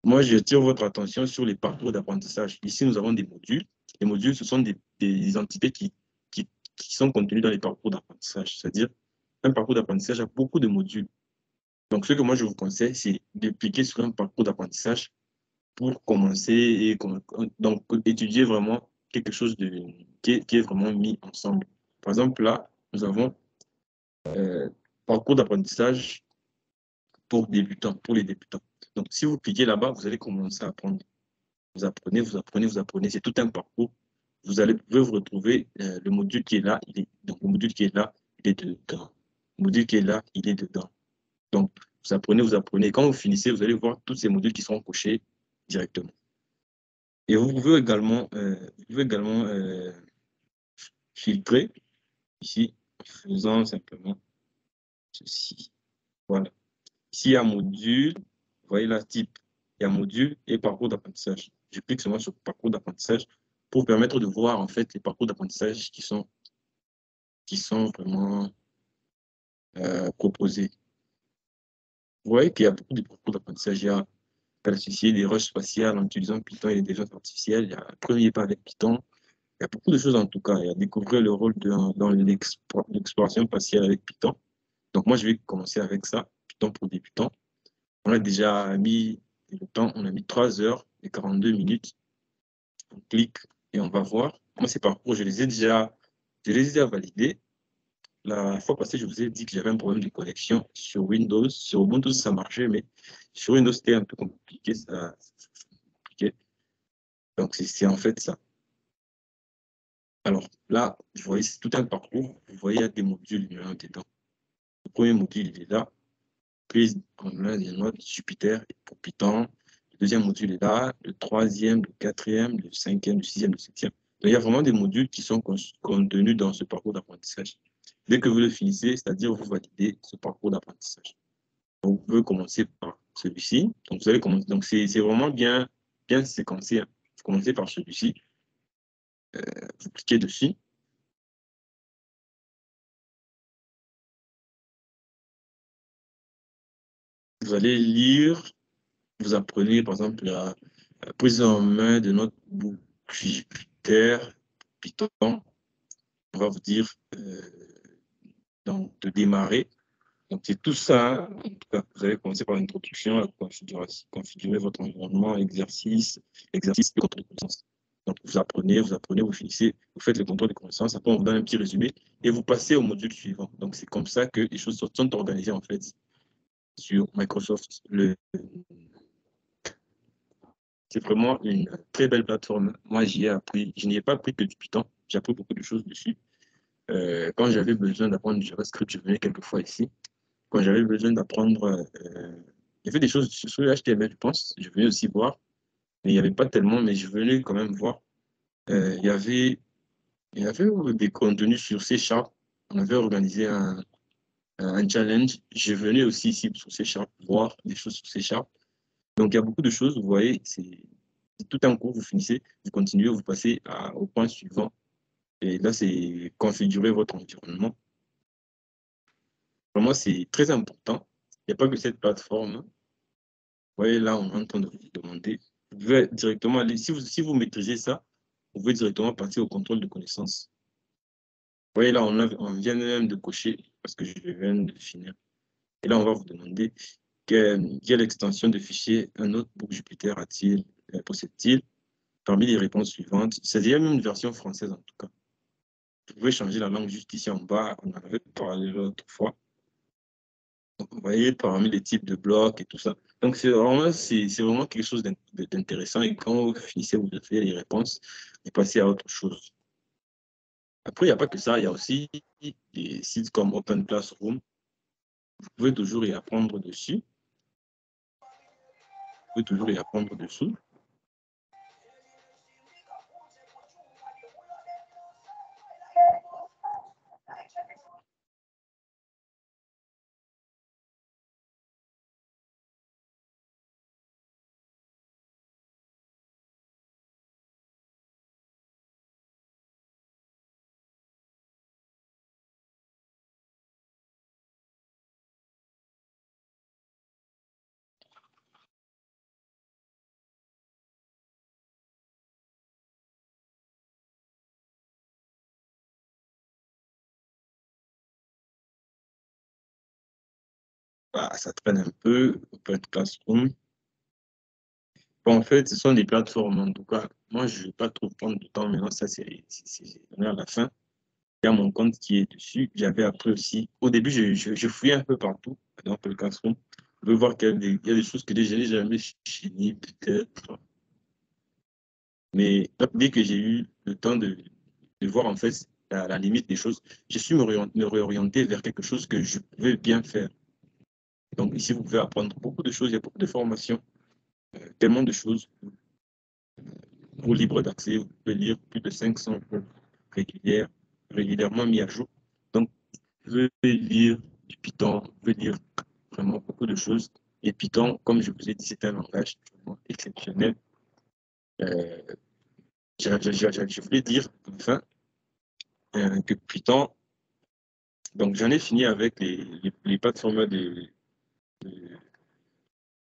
Moi, j'attire votre attention sur les parcours d'apprentissage. Ici, nous avons des modules. Les modules, ce sont des entités qui sont contenues dans les parcours d'apprentissage. C'est-à-dire, un parcours d'apprentissage a beaucoup de modules. Donc, ce que moi, je vous conseille, c'est de cliquer sur un parcours d'apprentissage pour commencer et donc, étudier vraiment quelque chose qui est vraiment mis ensemble. Par exemple, là, nous avons parcours d'apprentissage pour débutants, pour les débutants. Donc, si vous cliquez là-bas, vous allez commencer à apprendre. Vous apprenez, vous apprenez, vous apprenez. C'est tout un parcours. Vous pouvez vous retrouver le module qui est là. Donc, le module qui est là, il est dedans. Le module qui est là, il est dedans. Donc, vous apprenez, vous apprenez. Quand vous finissez, vous allez voir tous ces modules qui seront cochés directement. Et vous pouvez également, filtrer ici en faisant simplement ceci. Voilà. Ici, il y a module, vous voyez là, type, il y a module et parcours d'apprentissage. Je clique seulement sur parcours d'apprentissage pour permettre de voir en fait les parcours d'apprentissage qui sont vraiment proposés. Vous voyez qu'il y a beaucoup de parcours d'apprentissage. Il y a associé des recherches spatiales en utilisant Python et l'intelligence artificielle. Il y a un premier pas avec Python. Il y a beaucoup de choses en tout cas. Il y a découvrir le rôle dans l'exploration spatiale avec Python. Donc moi, je vais commencer avec ça, Python pour débutants. On a déjà mis le temps, on a mis 3 heures et 42 minutes. On clique et on va voir. Moi, ces parcours, je les ai déjà validés. La fois passée, je vous ai dit que j'avais un problème de connexion sur Windows. Sur Ubuntu, ça marchait, mais sur Windows, c'était un peu compliqué. Donc, c'est en fait ça. Alors là, vous voyez, c'est tout un parcours. Vous voyez, il y a des modules dedans. Le premier module, il est là. Prise en main des notes Jupyter pour Python. Le deuxième module est là. Le troisième, le quatrième, le cinquième, le sixième, le septième. Donc, il y a vraiment des modules qui sont contenus dans ce parcours d'apprentissage. Dès que vous le finissez, c'est-à-dire vous validez ce parcours d'apprentissage. Vous pouvez commencer par celui-ci. Donc, vous allez commencer. Donc, c'est vraiment bien séquencé. Vous commencez par celui-ci. Vous cliquez dessus. Vous allez lire. Vous apprenez, par exemple, la prise en main de notre book Jupyter, Python. On va vous dire donc, de démarrer. Donc, c'est tout ça. En tout cas, vous allez commencer par l'introduction, la configuration, configurer votre environnement, exercice et contrôle de connaissances. Donc, vous apprenez, vous finissez, vous faites le contrôle de connaissances. Après, on vous donne un petit résumé et vous passez au module suivant. Donc, c'est comme ça que les choses sont organisées, en fait, sur Microsoft. C'est vraiment une très belle plateforme. Moi, j'y ai appris. Je n'y ai pas appris que du Python. J'ai appris beaucoup de choses dessus. Quand j'avais besoin d'apprendre du JavaScript, je venais quelquefois ici. Quand j'avais besoin d'apprendre, il y avait des choses sur le HTML, je pense. Je venais aussi voir. Mais il n'y avait pas tellement, mais je venais quand même voir. Il y avait des contenus sur C Sharp. On avait organisé un challenge. Je venais aussi ici sur C Sharp voir des choses sur C Sharp. Donc, il y a beaucoup de choses. Vous voyez, c'est tout un cours. Vous finissez, vous continuez, vous passez au point suivant. Et là, c'est configurer votre environnement. Pour moi, c'est très important. Il n'y a pas que cette plateforme. Vous voyez, là, on est en train de vous demander Vous pouvez directement aller, si vous maîtrisez ça, vous pouvez directement partir au contrôle de connaissances. Vous voyez là, on vient même de cocher parce que je viens de finir. Et là, on va vous demander quelle extension de fichier un notebook Jupyter possède-t-il parmi les réponses suivantes. C'est-à-dire même une version française en tout cas. Vous pouvez changer la langue juste ici en bas. On en avait parlé l'autre fois. Donc, vous voyez, parmi les types de blocs et tout ça. Donc, c'est vraiment quelque chose d'intéressant. Et quand vous finissez, vous faire les réponses et passez à autre chose. Après, il n'y a pas que ça. Il y a aussi des sites comme Open Classroom. Vous pouvez toujours y apprendre dessus. Vous pouvez toujours y apprendre dessous. Ah, ça traîne un peu, Open Classroom. Bon, en fait, ce sont des plateformes, en tout cas. Moi, je ne vais pas trop prendre du temps. Maintenant, ça, c'est à la fin. Il y a mon compte qui est dessus. J'avais appris aussi. Au début, je fouillais un peu partout dans Open Classroom. Je veux voir qu'il y a des choses que je n'ai jamais finies, peut-être. Mais dès que j'ai eu le temps de voir, en fait, la limite des choses, je suis me réorienter vers quelque chose que je veux bien faire. Donc, ici, vous pouvez apprendre beaucoup de choses. Il y a beaucoup de formations, tellement de choses pour libre d'accès. Vous pouvez lire plus de 500 régulièrement mis à jour. Donc, vous pouvez lire du Python, vous pouvez lire vraiment beaucoup de choses. Et Python, comme je vous ai dit, c'est un langage vraiment exceptionnel. Je voulais dire, enfin, que Python, donc j'en ai fini avec les plateformes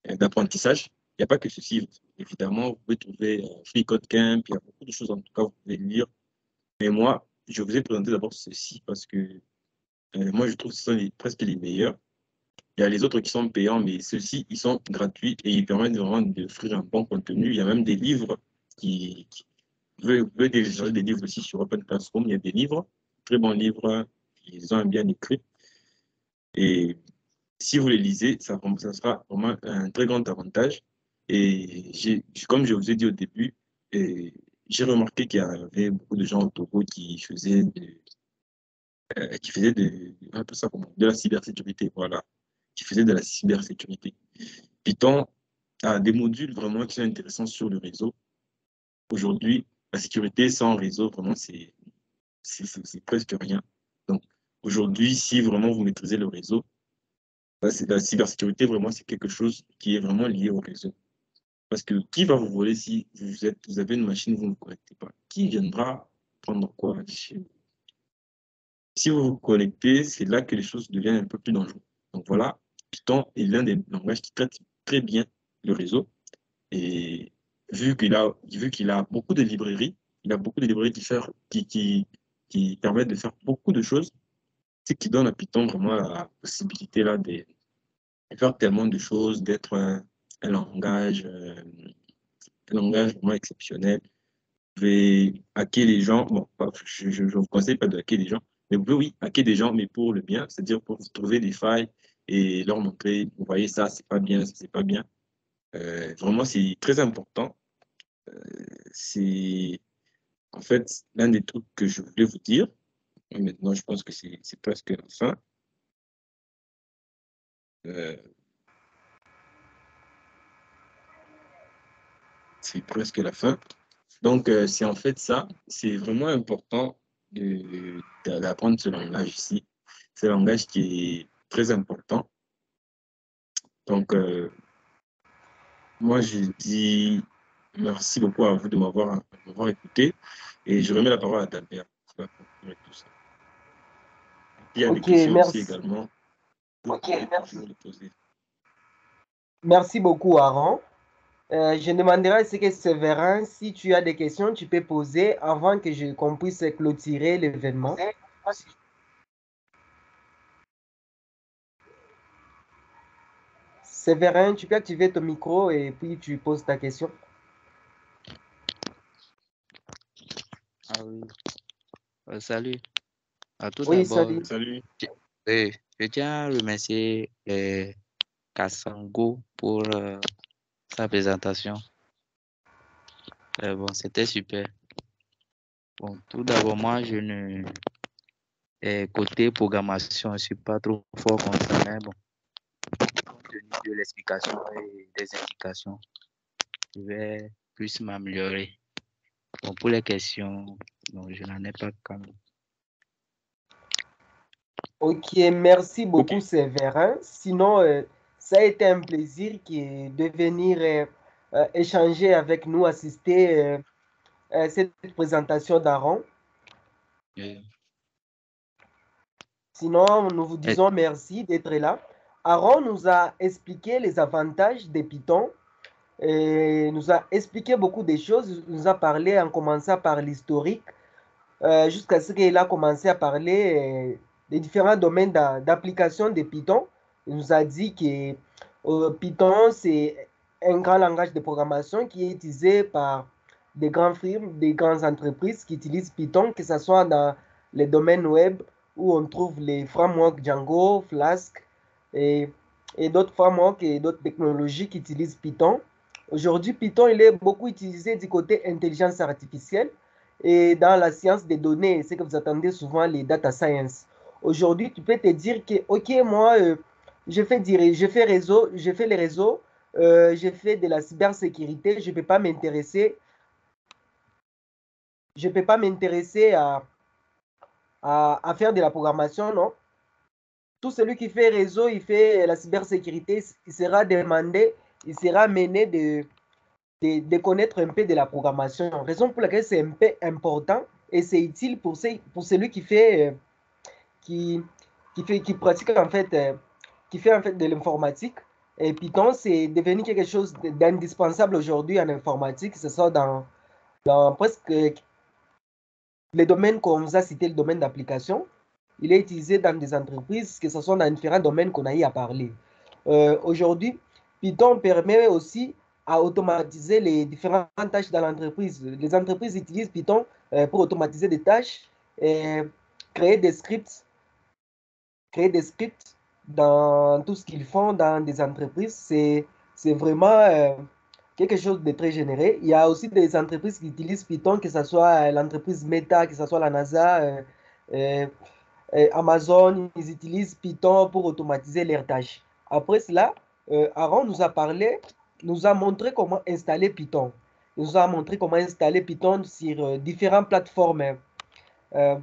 d'apprentissage. Il n'y a pas que ceci, évidemment, vous pouvez trouver FreeCodeCamp, il y a beaucoup de choses en tout cas, vous pouvez lire. Mais moi, je vous ai présenté d'abord ceci parce que moi, je trouve que ce sont presque les meilleurs. Il y a les autres qui sont payants, mais ceux-ci, ils sont gratuits et ils permettent vraiment d'offrir un bon contenu. Il y a même des livres vous pouvez télécharger des livres aussi sur Open Classroom. Il y a des livres, très bons livres, ils ont bien écrit. Et si vous les lisez, ça sera vraiment un très grand avantage. Et comme je vous ai dit au début, j'ai remarqué qu'il y avait beaucoup de gens au Togo qui faisaient un peu ça, de la cybersécurité, voilà, qui faisaient de la cybersécurité. Python a des modules vraiment qui sont intéressants sur le réseau. Aujourd'hui, la sécurité sans réseau, vraiment, c'est presque rien. Donc, aujourd'hui, si vraiment vous maîtrisez le réseau, la cybersécurité, vraiment, c'est quelque chose qui est vraiment lié au réseau. Parce que qui va vous voler si vous avez une machine, vous ne vous connectez pas? Qui viendra prendre quoi chez vous? Si vous vous connectez, c'est là que les choses deviennent un peu plus dangereuses. Donc voilà, Python est l'un des langages qui traite très bien le réseau. Et vu qu'il a beaucoup de librairies, il a beaucoup de librairies qui permettent de faire beaucoup de choses, ce qui donne à Python vraiment la possibilité là, de faire tellement de choses, d'être un langage vraiment exceptionnel. Vous pouvez hacker les gens. Bon, je ne vous conseille pas de hacker les gens, mais vous pouvez, oui, hacker des gens, mais pour le bien, c'est-à-dire pour trouver des failles et leur montrer, vous voyez, ça, c'est pas bien, ça, c'est pas bien. Vraiment, c'est très important. C'est en fait l'un des trucs que je voulais vous dire. Maintenant, je pense que c'est presque la fin. Euh, c'est presque la fin. Donc, c'est en fait ça. C'est vraiment important d'apprendre ce langage ici. C'est un langage qui est très important. Donc, moi, je dis merci beaucoup à vous de m'avoir écouté et je remets la parole à Dalbert qui va conclure tout ça. Il y a des Ok, questions aussi merci. également. Vous Ok, pouvez merci. toujours les poser. Merci beaucoup, Aaron. Je demanderai à ce que Séverin, si tu as des questions, tu peux poser avant qu'on puisse clôturer l'événement. Séverin, tu peux activer ton micro et puis tu poses ta question. Ah oui. Salut. Tout Oui, d'abord, salut. Salut. je tiens à remercier Kassango pour sa présentation. Bon, c'était super. Bon, tout d'abord, moi, côté programmation, je ne suis pas trop fort comme ça, mais bon, compte tenu de l'explication et des indications, je vais plus m'améliorer. Bon, pour les questions, non, je n'en ai pas quand même. Ok, merci beaucoup, Ok. Séverin. Sinon, ça a été un plaisir de venir échanger avec nous, assister à cette présentation d'Aaron. Et- Sinon, nous vous et- disons merci d'être là. Aaron nous a expliqué les avantages des Python et nous a expliqué beaucoup de choses. Il nous a parlé en commençant par l'historique jusqu'à ce qu'il a commencé à parler des différents domaines d'application de Python. Il nous a dit que Python, c'est un grand langage de programmation qui est utilisé par des grandes firmes, des grandes entreprises qui utilisent Python, que ce soit dans les domaines web où on trouve les frameworks Django, Flask et, et d'autres frameworks et d'autres technologies qui utilisent Python. Aujourd'hui, Python, il est beaucoup utilisé du côté intelligence artificielle et dans la science des données, c'est que vous attendez souvent les data science. Aujourd'hui, tu peux te dire que, OK, moi, je fais réseau, je fais les réseaux, je fais de la cybersécurité, je ne peux pas m'intéresser, je peux pas m'intéresser à faire de la programmation, non? Tout celui qui fait réseau, il fait la cybersécurité, il sera demandé, il sera mené de connaître un peu de la programmation. Raison pour laquelle c'est un peu important et c'est utile pour celui qui, qui pratique qui fait en fait de l'informatique. Et Python, c'est devenu quelque chose d'indispensable aujourd'hui en informatique, que ce soit dans presque les domaines qu'on vous a cité, le domaine d'application. Il est utilisé dans des entreprises, que ce soit dans différents domaines qu'on a eu à parler. Aujourd'hui, Python permet aussi à automatiser les différentes tâches dans l'entreprise. Les entreprises utilisent Python pour automatiser des tâches, et créer des scripts créer des scripts dans tout ce qu'ils font dans des entreprises, c'est vraiment quelque chose de très généré. Il y a aussi des entreprises qui utilisent Python, que ce soit l'entreprise Meta, que ce soit la NASA, euh, Amazon, ils utilisent Python pour automatiser leurs tâches. Après cela, Aaron nous a parlé, nous a montré comment installer Python. Il nous a montré comment installer Python sur différentes plateformes. Euh,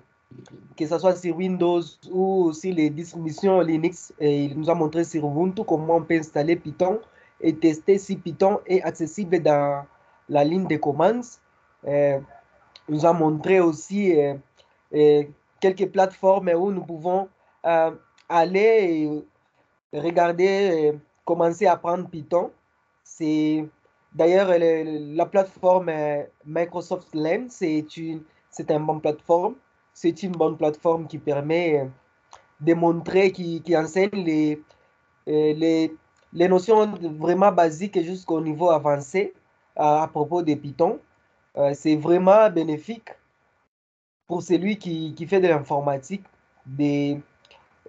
que ce soit sur Windows ou sur les distributions Linux. Et il nous a montré sur Ubuntu comment on peut installer Python et tester si Python est accessible dans la ligne de commandes. Euh, il nous a montré aussi euh, quelques plateformes où nous pouvons euh, aller et regarder, commencer à apprendre Python. C'est d'ailleurs la plateforme Microsoft Learn, c'est une bonne plateforme. C'est une bonne plateforme qui permet de montrer, qui enseigne les, les notions vraiment basiques jusqu'au niveau avancé à propos de Python. C'est vraiment bénéfique pour celui qui fait de l'informatique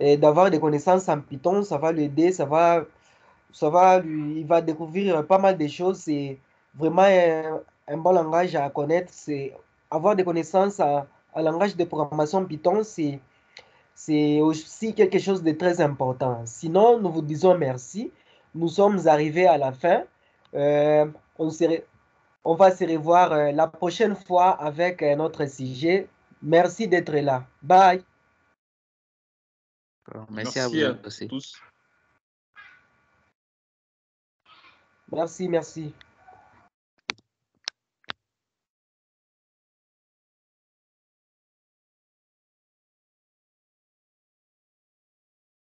d'avoir des connaissances en Python. Ça va l'aider, il va découvrir pas mal de choses. C'est vraiment un bon langage à connaître. C'est avoir des connaissances en langage de programmation Python, c'est aussi quelque chose de très important. Sinon, nous vous disons merci. Nous sommes arrivés à la fin. Euh, on se re- on va se revoir la prochaine fois avec un autre sujet. Merci d'être là. Bye. Merci à Merci vous à aussi. tous. Merci, merci.